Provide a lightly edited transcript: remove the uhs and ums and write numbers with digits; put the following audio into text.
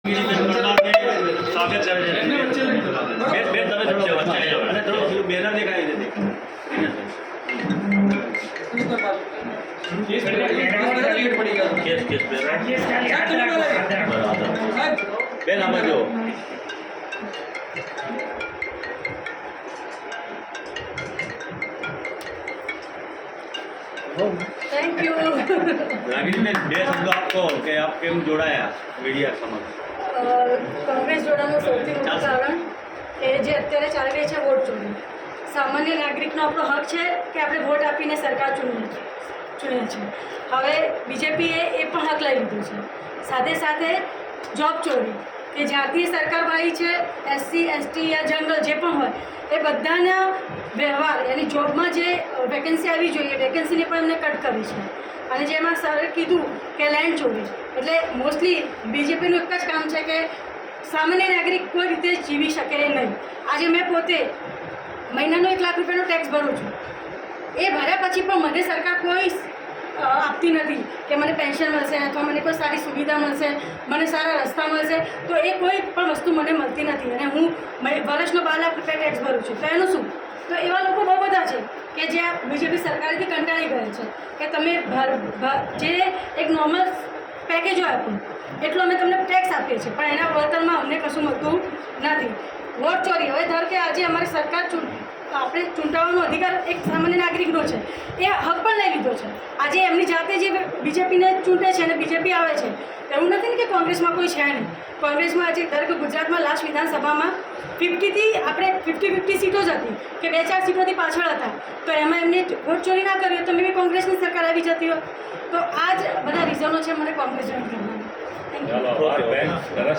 स्वागत करे બેન તમે થોડો વચ્ચે અને થોડો બેનર દેખાય છે બેન આમાં જો थैंक यू રાગીણીબેન બે શબ્દો આપો કે આપ કેમ જોડાયા મીડિયા સમક્ષ કોંગ્રેસ જોડાવાનું સૌથી મોટું કારણ એ જે અત્યારે ચાલી રહી છે વોટ ચોરી સામાન્ય નાગરિકનો આપણો હક છે કે આપણે વોટ આપીને સરકાર ચૂણીએ છીએ હવે બીજેપીએ એ પણ હક લઈ લીધું છે સાથે સાથે જોબ ચોરી કે જ્યારથી સરકાર આવી છે એસસી એસટી યા જનરલ જે પણ હોય એ બધાના વ્યવહાર એની જોબમાં જે વેકેન્સી આવી જોઈએ વેકેન્સીને પણ એમને કટ કરી છે અને જેમાં સરે કીધું કે લેન્ડ ચોરી એટલે મોસ્ટલી બીજેપીનું એક જ કામ છે કે સામાન્ય નાગરિક કોઈ રીતે જીવી શકે નહીં આજે મેં પોતે મહિનાનો 1 લાખ રૂપિયાનો ટેક્સ ભરું છું એ ભર્યા પછી પણ મને સરકાર કોઈ આપતી નથી કે મને પેન્શન મળશે અથવા મને કોઈ સારી સુવિધા મળશે મને સારા રસ્તા મળશે તો એ કોઈ પણ વસ્તુ મને મળતી નથી અને હું વર્ષનો 12 લાખ રૂપિયા ટેક્સ ભરું છું તો એનું શું તો એવા લોકો બહુ બધા છે કે જે આ બીજેપી સરકારથી કંટાળી ગયા છે કે તમે જે એક નોર્મલ પેકેજો આપ્યું એટલું અમે તમને ટેક્સ આપીએ છીએ પણ એના વળતરમાં અમને કશું મળતું નથી વોટ ચોરી હવે ધારો કે આજે અમારી સરકાર આપણે ચૂંટાવાનો અધિકાર એક સામાન્ય નાગરિકનો છે એ હક પણ લઈ લીધો છે આજે એમની જાતે જે બીજેપીને ચૂંટે છે અને બીજેપી આવે છે એવું નથી ને કે કોંગ્રેસમાં કોઈ છે નહીં કોંગ્રેસમાં આજે ધારો કે ગુજરાતમાં લાસ્ટ વિધાનસભામાં 50થી આપણે 50-50 સીટો જ હતી કે 2-4 સીટોથી પાછળ હતા તો એમાં એમને વોટ ચોરી ના કરી તો મે બી કોંગ્રેસની સરકાર આવી જતી હોય તો આ જ બધા રીઝનો છે મને કોંગ્રેસ જોઈન કરવાની થેન્ક યુ